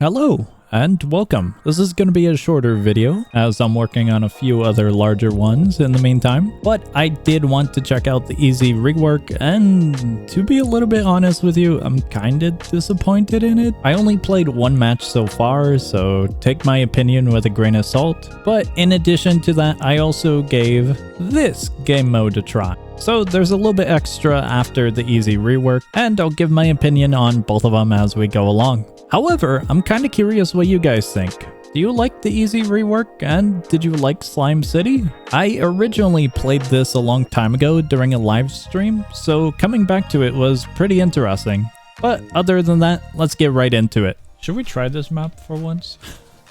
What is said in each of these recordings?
Hello and welcome. This is going to be a shorter video as I'm working on a few other larger ones in the meantime, but I did want to check out the easy rework, and to be a little bit honest with you, I'm kind of disappointed in it. I only played one match so far, so take my opinion with a grain of salt, but in addition to that, I also gave this game mode a try. So there's a little bit extra after the easy rework, and I'll give my opinion on both of them as we go along. However, I'm kind of curious what you guys think. Do you like the easy rework, and did you like Slime City? I originally played this a long time ago during a live stream, so coming back to it was pretty interesting. But other than that, let's get right into it. Should we try this map for once?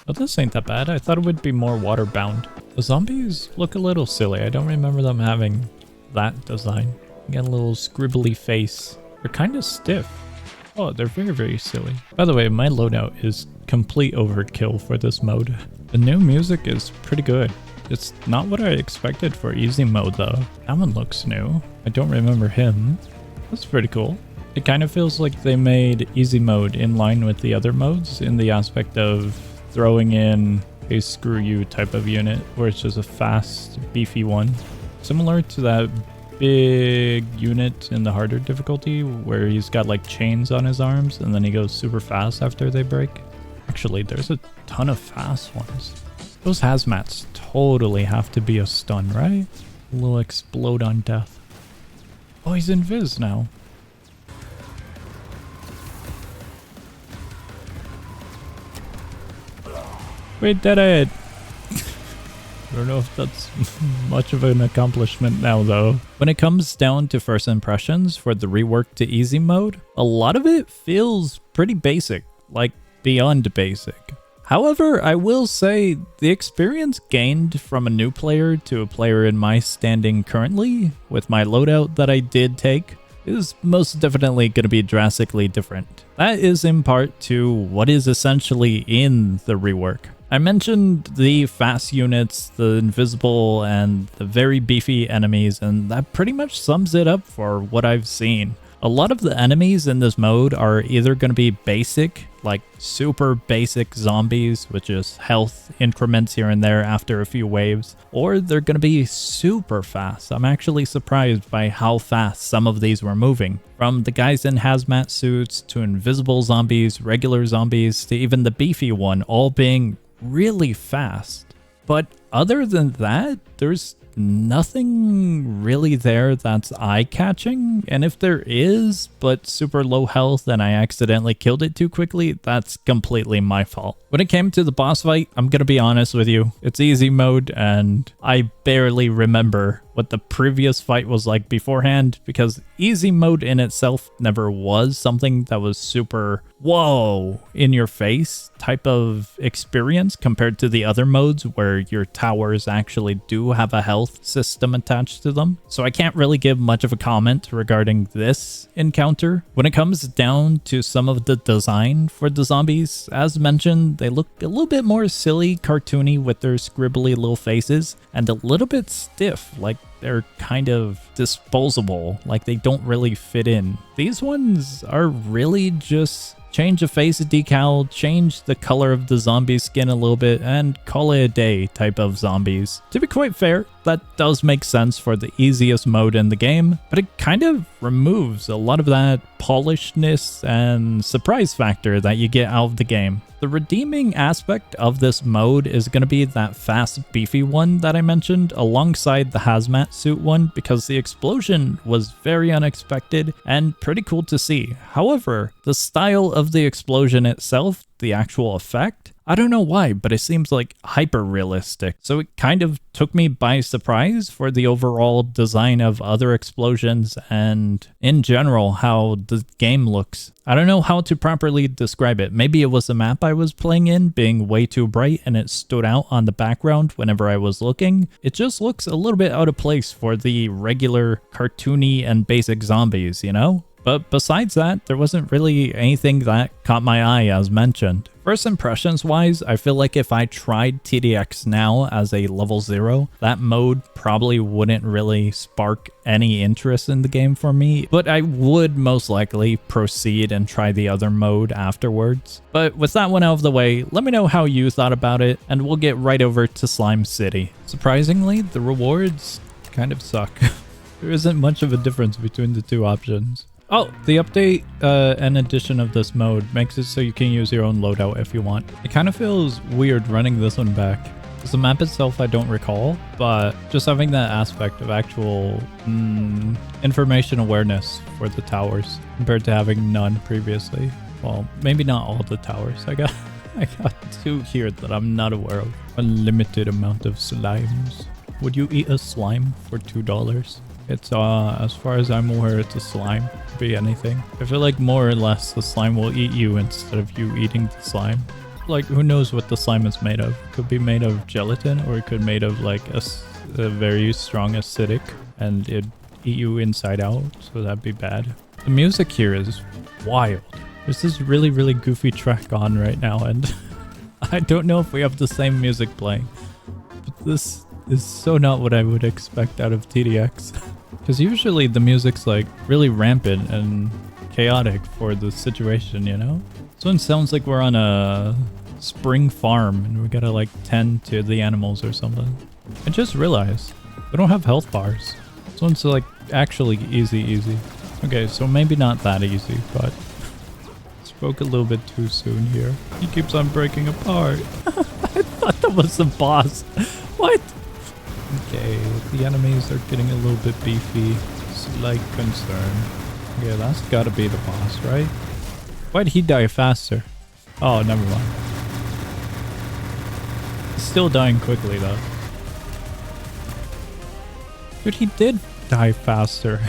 Oh, this ain't that bad. I thought it would be more water-bound. The zombies look a little silly. I don't remember them having that design. You got a little scribbly face. They're kind of stiff. Oh, they're very, very silly. By the way, my loadout is complete overkill for this mode. The new music is pretty good. It's not what I expected for easy mode though. That one looks new. I don't remember him. That's pretty cool. It kind of feels like they made easy mode in line with the other modes in the aspect of throwing in a screw you type of unit where it's just a fast, beefy one. Similar to that big unit in the harder difficulty where he's got like chains on his arms and then he goes super fast after they break. Actually, there's a ton of fast ones. Those hazmats totally have to be a stun, right? A little explode on death. Oh, he's invis now. We did it! I don't know if that's much of an accomplishment now though. When it comes down to first impressions for the rework to easy mode, a lot of it feels pretty basic, like beyond basic. However, I will say the experience gained from a new player to a player in my standing currently, with my loadout that I did take, is most definitely going to be drastically different. That is in part to what is essentially in the rework. I mentioned the fast units, the invisible, and the very beefy enemies, and that pretty much sums it up for what I've seen. A lot of the enemies in this mode are either going to be basic, like super basic zombies with just health increments here and there after a few waves, or they're going to be super fast. I'm actually surprised by how fast some of these were moving. From the guys in hazmat suits, to invisible zombies, regular zombies, to even the beefy one, all being really fast. But other than that, there's nothing really there that's eye-catching, and if there is, but super low health and I accidentally killed it too quickly, that's completely my fault. When it came to the boss fight, I'm gonna be honest with you, it's easy mode and I barely remember what the previous fight was like beforehand, because easy mode in itself never was something that was super whoa in your face type of experience compared to the other modes where your towers actually do have a health system attached to them. So I can't really give much of a comment regarding this encounter. When it comes down to some of the design for the zombies, as mentioned, they look a little bit more silly, cartoony with their scribbly little faces, and a little bit stiff, like they're kind of disposable, like they don't really fit in. These ones are really just change the face decal, change the color of the zombie skin a little bit, and call it a day type of zombies. To be quite fair, that does make sense for the easiest mode in the game, but it kind of removes a lot of that polishedness and surprise factor that you get out of the game. The redeeming aspect of this mode is going to be that fast, beefy one that I mentioned alongside the hazmat suit one, because the explosion was very unexpected and pretty cool to see. However, the style of the explosion itself, the actual effect, I don't know why, but it seems like hyper realistic. So it kind of took me by surprise for the overall design of other explosions and in general how the game looks. I don't know how to properly describe it. Maybe it was the map I was playing in being way too bright and it stood out on the background whenever I was looking. It just looks a little bit out of place for the regular cartoony and basic zombies, you know? But besides that, there wasn't really anything that caught my eye as mentioned. First impressions wise, I feel like if I tried TDX now as a level 0, that mode probably wouldn't really spark any interest in the game for me, but I would most likely proceed and try the other mode afterwards. But with that one out of the way, let me know how you thought about it, and we'll get right over to Slime City. Surprisingly, the rewards kind of suck. There isn't much of a difference between the two options. Oh, the update and addition of this mode makes it so you can use your own loadout if you want. It kind of feels weird running this one back. The map itself I don't recall, but just having that aspect of actual information awareness for the towers compared to having none previously. Well, maybe not all the towers. I got 2 here that I'm not aware of. Unlimited amount of slimes. Would you eat a slime for $2? It's as far as I'm aware, it's a slime. Could be anything. I feel like more or less the slime will eat you instead of you eating the slime. Like, who knows what the slime is made of? Could be made of gelatin, or it could be made of like a very strong acidic, and it'd eat you inside out, so that'd be bad. The music here is wild. There's this really, really goofy track on right now, and I don't know if we have the same music playing, but this is so not what I would expect out of TDX. Because usually the music's like really rampant and chaotic for the situation, you know? This one sounds like we're on a spring farm and we gotta like tend to the animals or something. I just realized we don't have health bars. This one's like actually easy. Okay, so maybe not that easy, but spoke a little bit too soon here. He keeps on breaking apart. I thought that was the boss. What? Okay, the enemies are getting a little bit beefy. Slight concern. Yeah, that's gotta be the boss, right? Why'd he die faster? Oh, never mind. He's still dying quickly, though. Dude, he did die faster.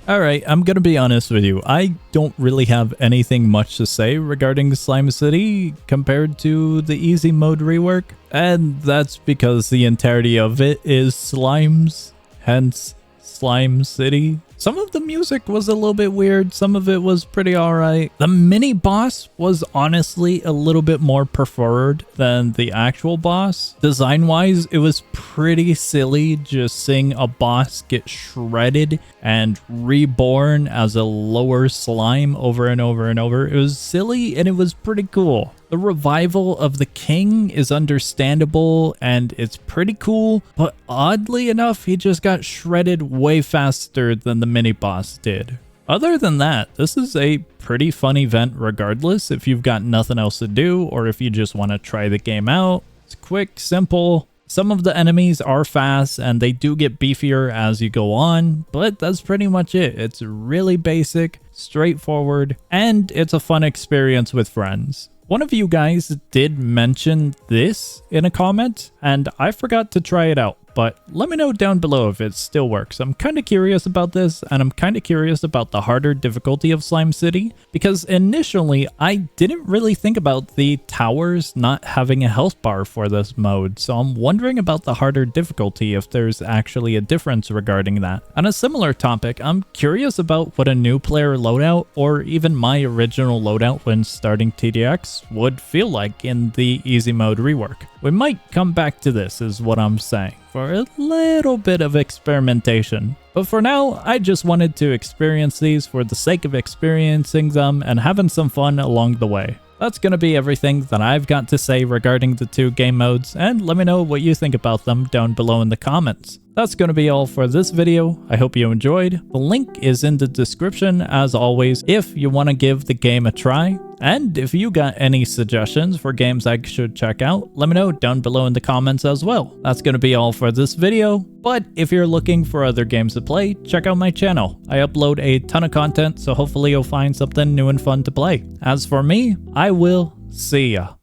Alright, I'm gonna be honest with you. I don't really have anything much to say regarding Slime City compared to the easy mode rework. And that's because the entirety of it is slimes, hence Slime City. Some of the music was a little bit weird, some of it was pretty alright. The mini boss was honestly a little bit more preferred than the actual boss. Design wise, it was pretty silly just seeing a boss get shredded and reborn as a lower slime over and over and over. It was silly and it was pretty cool. The revival of the king is understandable and it's pretty cool, but oddly enough, he just got shredded way faster than the mini boss did. Other than that, this is a pretty fun event regardless if you've got nothing else to do or if you just want to try the game out. It's quick, simple. Some of the enemies are fast and they do get beefier as you go on, but that's pretty much it. It's really basic, straightforward, and it's a fun experience with friends. One of you guys did mention this in a comment, and I forgot to try it out, but let me know down below if it still works. I'm kind of curious about this, and I'm kind of curious about the harder difficulty of Slime City, because initially I didn't really think about the towers not having a health bar for this mode, so I'm wondering about the harder difficulty if there's actually a difference regarding that. On a similar topic, I'm curious about what a new player loadout, or even my original loadout when starting TDX, would feel like in the easy mode rework. We might come back to this is what I'm saying, for a little bit of experimentation. But for now, I just wanted to experience these for the sake of experiencing them and having some fun along the way. That's going to be everything that I've got to say regarding the two game modes, and let me know what you think about them down below in the comments. That's going to be all for this video. I hope you enjoyed. The link is in the description as always if you want to give the game a try. And if you got any suggestions for games I should check out, let me know down below in the comments as well. That's going to be all for this video, but if you're looking for other games to play, check out my channel. I upload a ton of content, so hopefully you'll find something new and fun to play. As for me, I will see ya.